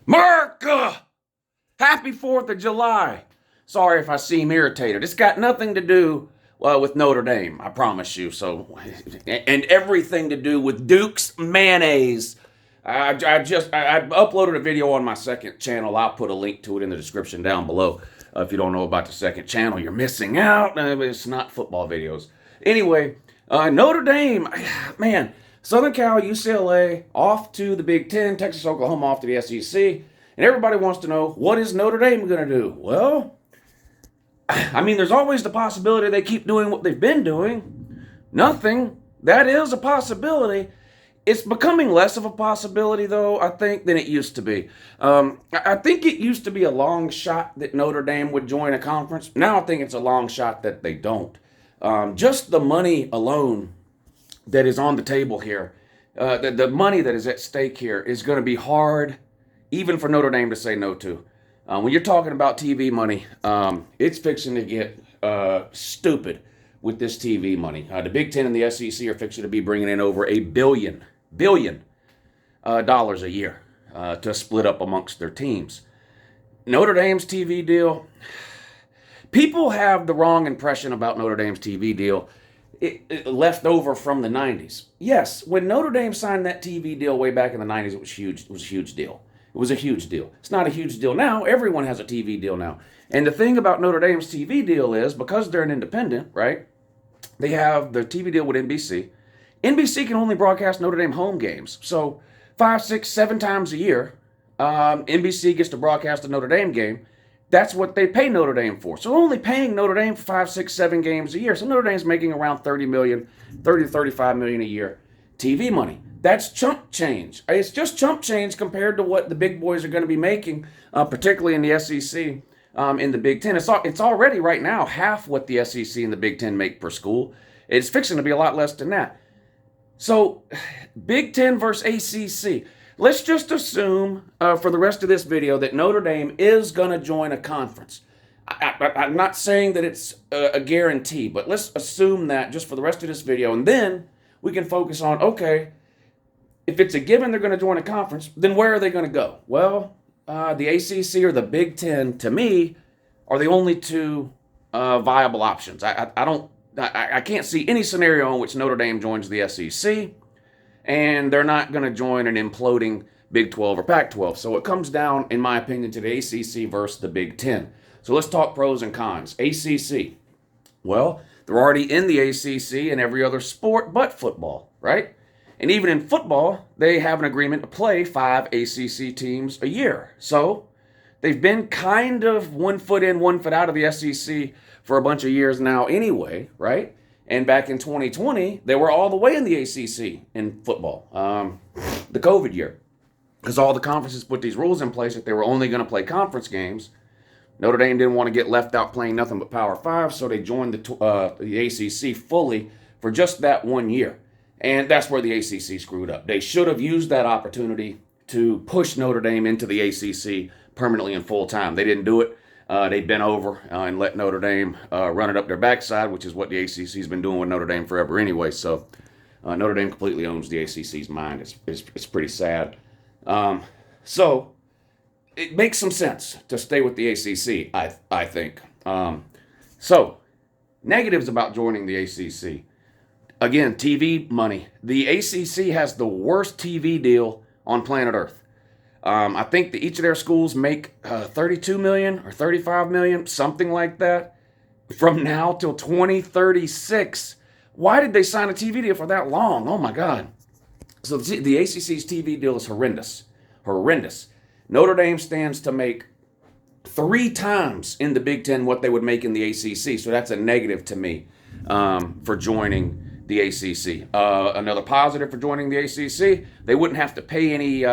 America! Happy 4th of July. Sorry if I seem irritated. It's got nothing to do with Notre Dame, I promise you. So, and everything to do with Duke's mayonnaise. I uploaded a video on my second channel. I'll put a link to it in the description down below. If you don't know about the second channel, you're missing out. It's not football videos. Anyway, Notre Dame, man, Southern Cal, UCLA, off to the Big Ten, Texas, Oklahoma, off to the SEC. And everybody wants to know, what is Notre Dame going to do? Well, I mean, there's always the possibility they keep doing what they've been doing. Nothing. That is a possibility. It's becoming less of a possibility, though, I think, than it used to be. I think it used to be a long shot that Notre Dame would join a conference. Now I think it's a long shot that they don't. Just the money alone that is on the table here, the money that is at stake here is going to be hard, even for Notre Dame to say no to. When you're talking about TV money, it's fixing to get stupid with this TV money. The Big Ten and the SEC are fixing to be bringing in over $1 billion a year to split up amongst their teams. Notre Dame's TV deal, people have the wrong impression about Notre Dame's TV deal. It left over from the 90s. Yes, when Notre Dame signed that TV deal way back in the 90s, it was huge. It was a huge deal. It was a huge deal. It's not a huge deal now. Everyone has a TV deal now. And the thing about Notre Dame's TV deal is, because they're an independent, right, they have the TV deal with NBC. NBC can only broadcast Notre Dame home games. So 5, 6, 7 times a year, NBC gets to broadcast a Notre Dame game. That's what they pay Notre Dame for. So they're only paying Notre Dame for 5, 6, 7 games a year. So Notre Dame's making around $30 to $35 million a year TV money. That's chump change. It's just chump change compared to what the big boys are going to be making, particularly in the SEC, in the Big Ten. It's already right now half what the SEC and the Big Ten make per school. It's fixing to be a lot less than that. So, Big Ten versus ACC. Let's just assume for the rest of this video that Notre Dame is going to join a conference. I'm not saying that it's a guarantee, but let's assume that just for the rest of this video, and then we can focus on, okay, if it's a given they're going to join a conference, then where are they going to go? Well, the ACC or the Big Ten, to me, are the only two viable options. I can't see any scenario in which Notre Dame joins the SEC, and they're not going to join an imploding Big 12 or Pac 12. So it comes down, in my opinion, to the ACC versus the Big Ten. So let's talk pros and cons. ACC. Well, they're already in the ACC in every other sport but football, right? And even in football, they have an agreement to play 5 ACC teams a year. So they've been kind of 1 foot in, 1 foot out of the SEC for a bunch of years now anyway, right? And back in 2020, they were all the way in the ACC in football, the COVID year. Because all the conferences put these rules in place that they were only going to play conference games. Notre Dame didn't want to get left out playing nothing but Power 5, so they joined the ACC fully for just that 1 year. And that's where the ACC screwed up. They should have used that opportunity to push Notre Dame into the ACC permanently and full time. They didn't do it. They bent over and let Notre Dame run it up their backside, which is what the ACC's been doing with Notre Dame forever anyway. So Notre Dame completely owns the ACC's mind. It's pretty sad. So it makes some sense to stay with the ACC, I think. So negatives about joining the ACC. Again, TV money. The ACC has the worst TV deal on planet Earth. I think that each of their schools make $32 million or $35 million, something like that, from now till 2036. Why did they sign a TV deal for that long? Oh my God. So the ACC's TV deal is horrendous. Horrendous. Notre Dame stands to make 3 times in the Big Ten what they would make in the ACC. So that's a negative to me for joining the ACC. Another positive for joining the ACC, they wouldn't have to pay any.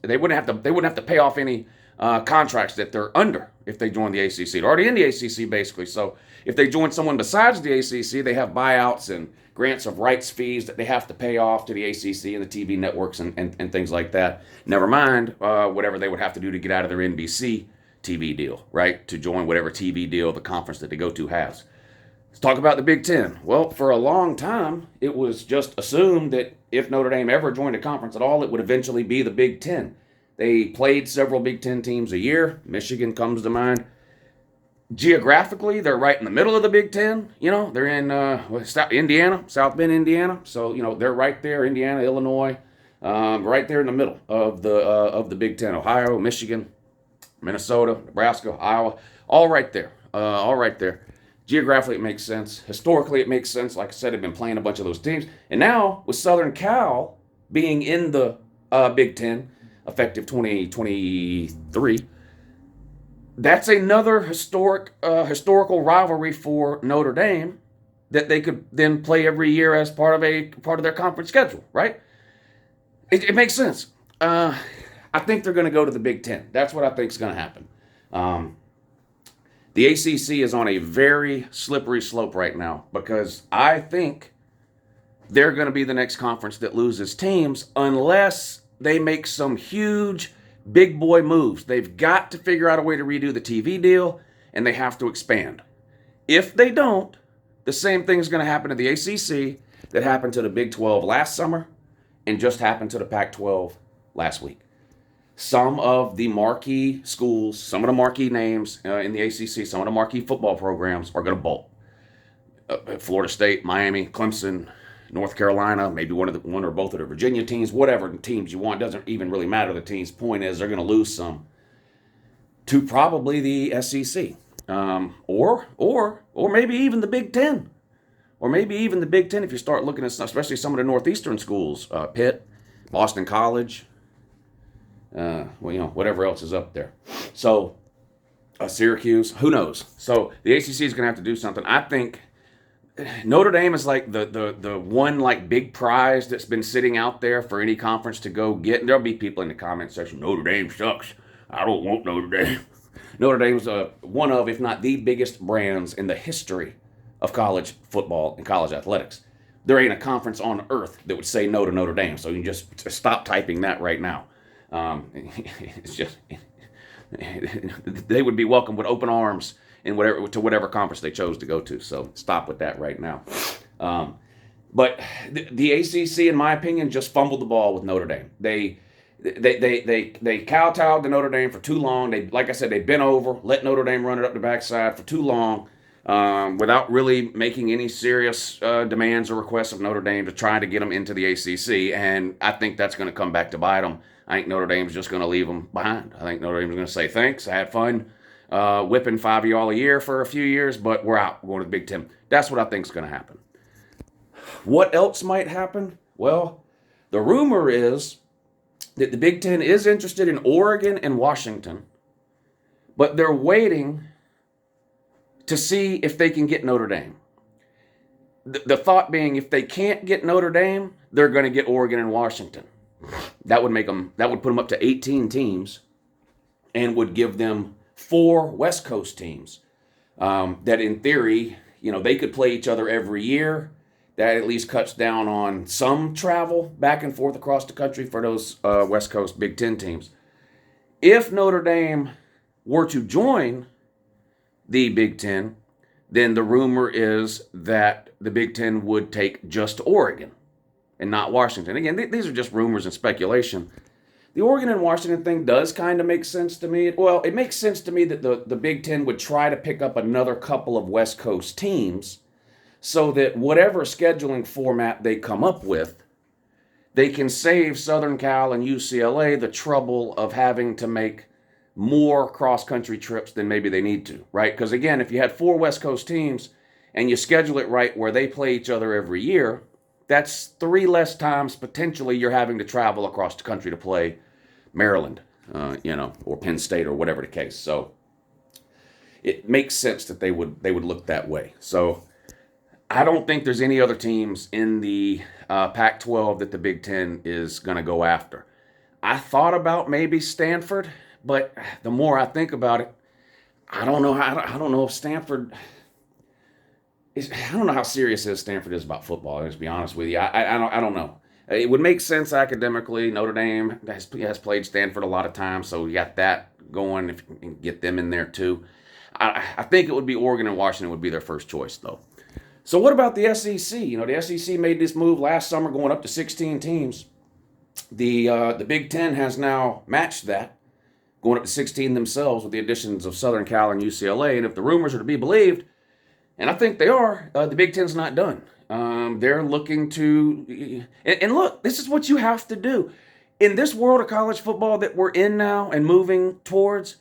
They wouldn't have to pay off any contracts that they're under if they join the ACC. They're already in the ACC basically. So if they join someone besides the ACC, they have buyouts and grants of rights fees that they have to pay off to the ACC and the TV networks and things like that. Never mind whatever they would have to do to get out of their NBC TV deal, right? To join whatever TV deal the conference that they go to has. Let's talk about the Big Ten. Well, for a long time, it was just assumed that if Notre Dame ever joined a conference at all, it would eventually be the Big Ten. They played several Big Ten teams a year. Michigan comes to mind. Geographically, they're right in the middle of the Big Ten. They're in Indiana, South Bend, Indiana. So they're right there. Indiana, Illinois, right there in the middle of the Big Ten. Ohio, Michigan, Minnesota, Nebraska, Iowa, all right there. All right there. Geographically, it makes sense. Historically, it makes sense. Like I said, I've been playing a bunch of those teams. And now, with Southern Cal being in the Big Ten, effective 2023, that's another historical rivalry for Notre Dame that they could then play every year as part of their conference schedule, right? It makes sense. I think they're going to go to the Big Ten. That's what I think is going to happen. The ACC is on a very slippery slope right now because I think they're going to be the next conference that loses teams unless they make some huge big boy moves. They've got to figure out a way to redo the TV deal, and they have to expand. If they don't, the same thing is going to happen to the ACC that happened to the Big 12 last summer and just happened to the Pac-12 last week. Some of the marquee schools, some of the marquee names in the ACC, some of the marquee football programs are going to bolt. Florida State, Miami, Clemson, North Carolina, maybe one or both of the Virginia teams, whatever teams you want, doesn't even really matter. The team's point is they're going to lose some to probably the SEC, or maybe even the Big Ten, or maybe even the Big Ten if you start looking at especially some of the Northeastern schools, Pitt, Boston College. Whatever else is up there. So, Syracuse, who knows? So, the ACC is going to have to do something. I think Notre Dame is like the one like big prize that's been sitting out there for any conference to go get. And there'll be people in the comment section, Notre Dame sucks. I don't want Notre Dame. Notre Dame's one of, if not the biggest brands in the history of college football and college athletics. There ain't a conference on earth that would say no to Notre Dame. So you can just stop typing that right now. It's just they would be welcomed with open arms in whatever conference they chose to go to. So stop with that right now. But the ACC, in my opinion, just fumbled the ball with Notre Dame. They kowtowed to Notre Dame for too long. Like I said, they bent over, let Notre Dame run it up the backside for too long, without really making any serious demands or requests of Notre Dame to try to get them into the ACC. And I think that's going to come back to bite them. I think Notre Dame's just going to leave them behind. I think Notre Dame's going to say, thanks, I had fun whipping 5 of y'all a year for a few years, but we're out. We're going to the Big Ten. That's what I think is going to happen. What else might happen? Well, the rumor is that the Big Ten is interested in Oregon and Washington, but they're waiting to see if they can get Notre Dame. The thought being, if they can't get Notre Dame, they're going to get Oregon and Washington. That would put them up to 18 teams and would give them 4 West Coast teams that in theory, they could play each other every year. That at least cuts down on some travel back and forth across the country for those West Coast Big Ten teams. If Notre Dame were to join the Big Ten, then the rumor is that the Big Ten would take just Oregon and not Washington. Again, these are just rumors and speculation. The Oregon and Washington thing does kind of make sense to me. Well, it makes sense to me that the Big Ten would try to pick up another couple of West Coast teams so that whatever scheduling format they come up with, they can save Southern Cal and UCLA the trouble of having to make more cross-country trips than maybe they need to, right? Because again, if you had 4 West Coast teams and you schedule it right where they play each other every year, that's 3 less times potentially you're having to travel across the country to play Maryland, or Penn State or whatever the case. So it makes sense that they would look that way. So I don't think there's any other teams in the Pac-12 that the Big Ten is going to go after. I thought about maybe Stanford, but the more I think about it, I don't know if Stanford. I don't know how serious Stanford is about football. Let's be honest with you. I don't know. It would make sense academically. Notre Dame has played Stanford a lot of times, so you got that going. If you can get them in there too. I think it would be Oregon and Washington would be their first choice though. So what about the SEC? The SEC made this move last summer, going up to 16 teams. The Big Ten has now matched that, going up to 16 themselves with the additions of Southern Cal and UCLA. And if the rumors are to be believed, and I think they are, the Big Ten's not done. They're looking to, and look, this is what you have to do. In this world of college football that we're in now and moving towards,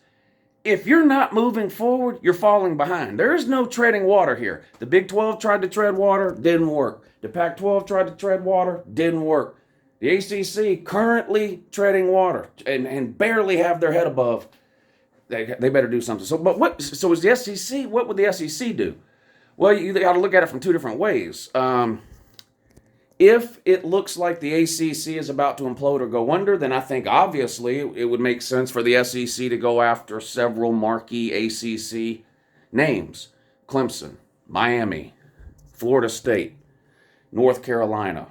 if you're not moving forward, you're falling behind. There is no treading water here. The Big 12 tried to tread water, didn't work. The Pac-12 tried to tread water, didn't work. The ACC currently treading water and barely have their head above. They better do something. So is the SEC, what would the SEC do? Well, you got to look at it from two different ways. If it looks like the ACC is about to implode or go under, then I think obviously it would make sense for the SEC to go after several marquee ACC names. Clemson, Miami, Florida State, North Carolina.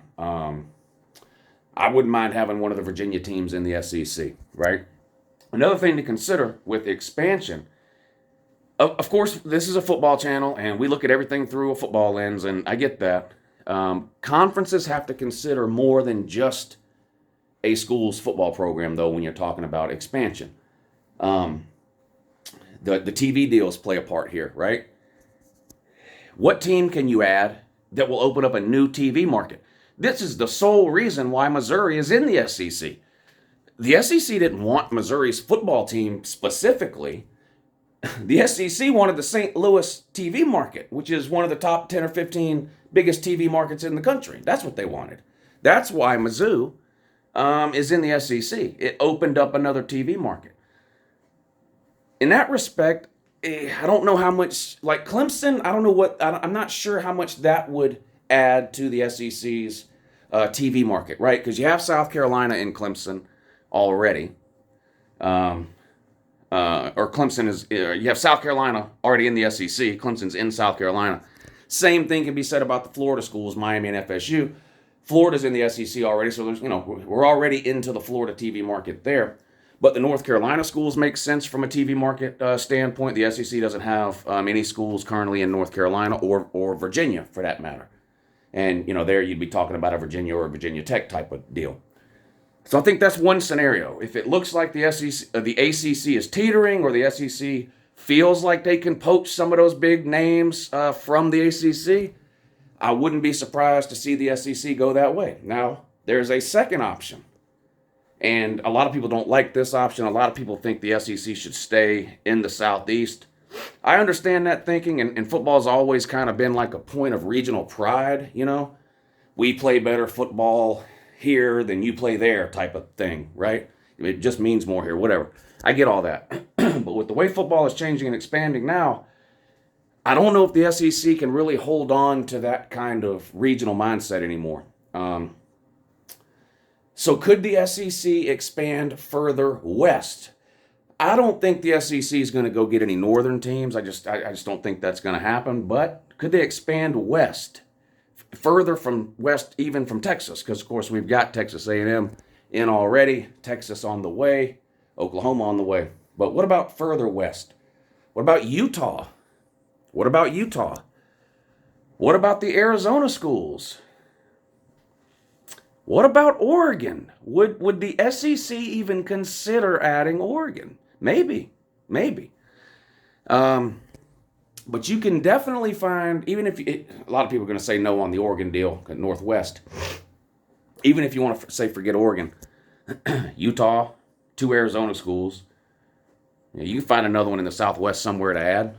I wouldn't mind having one of the Virginia teams in the SEC, right? Another thing to consider with expansion, of course, this is a football channel, and we look at everything through a football lens, and I get that. Conferences have to consider more than just a school's football program, though, when you're talking about expansion. The TV deals play a part here, right? What team can you add that will open up a new TV market? This is the sole reason why Missouri is in the SEC. The SEC didn't want Missouri's football team specifically. The SEC wanted the St. Louis TV market, which is one of the top 10 or 15 biggest TV markets in the country. That's what they wanted. That's why Mizzou is in the SEC. It opened up another TV market. In that respect, I don't know how much, like Clemson, I'm not sure how much that would add to the SEC's TV market, right? Because you have South Carolina in Clemson already. Or Clemson is, you have South Carolina already in the SEC. Clemson's in South Carolina. Same thing can be said about the Florida schools, Miami and FSU. Florida's in the SEC already, so there's, we're already into the Florida TV market there. But the North Carolina schools make sense from a TV market standpoint. The SEC doesn't have any schools currently in North Carolina or Virginia, for that matter. And, there you'd be talking about a Virginia or a Virginia Tech type of deal. So I think that's one scenario. If it looks like the ACC is teetering, or the SEC feels like they can poach some of those big names from the ACC, I wouldn't be surprised to see the SEC go that way. Now, there's a second option. And a lot of people don't like this option. A lot of people think the SEC should stay in the Southeast. I understand that thinking, and football's always kind of been like a point of regional pride, We play better football here than you play there type of thing, right? It just means more here, whatever. I get all that. But with the way football is changing and expanding now, I don't know if the SEC can really hold on to that kind of regional mindset anymore. So could the SEC expand further west? I don't think the SEC is going to go get any northern teams. I just don't think that's going to happen. But could they expand west, further from west, even from Texas? Because, of course, we've got Texas A&M in already, Texas on the way, Oklahoma on the way. But what about further west? What about Utah? What about Utah? What about the Arizona schools? What about Oregon? Would the SEC even consider adding Oregon? Maybe. But you can definitely find, even if a lot of people are going to say no on the Oregon deal at Northwest. Even if you want to say forget Oregon, Utah, 2 Arizona schools. You can find another one in the Southwest somewhere to add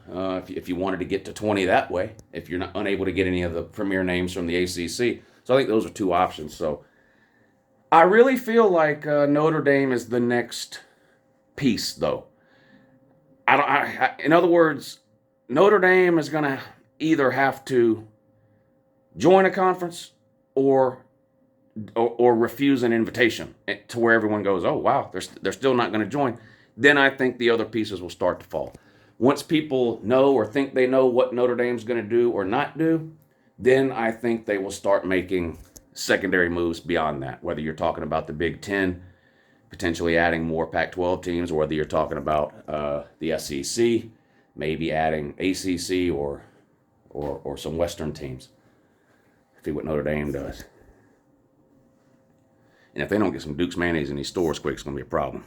if you wanted to get to 20 that way, if you're not unable to get any of the premier names from the ACC. So I think those are 2 options. So I really feel like Notre Dame is the next piece, though. In other words, Notre Dame is going to either have to join a conference or refuse an invitation to where everyone goes, oh, wow, they're still not going to join. Then I think the other pieces will start to fall. Once people know or think they know what Notre Dame's going to do or not do, then I think they will start making secondary moves beyond that, whether you're talking about the Big Ten, potentially adding more Pac-12 teams, or whether you're talking about the SEC, maybe adding ACC or some Western teams. See what Notre Dame does. And if they don't get some Duke's mayonnaise in these stores quick, it's going to be a problem.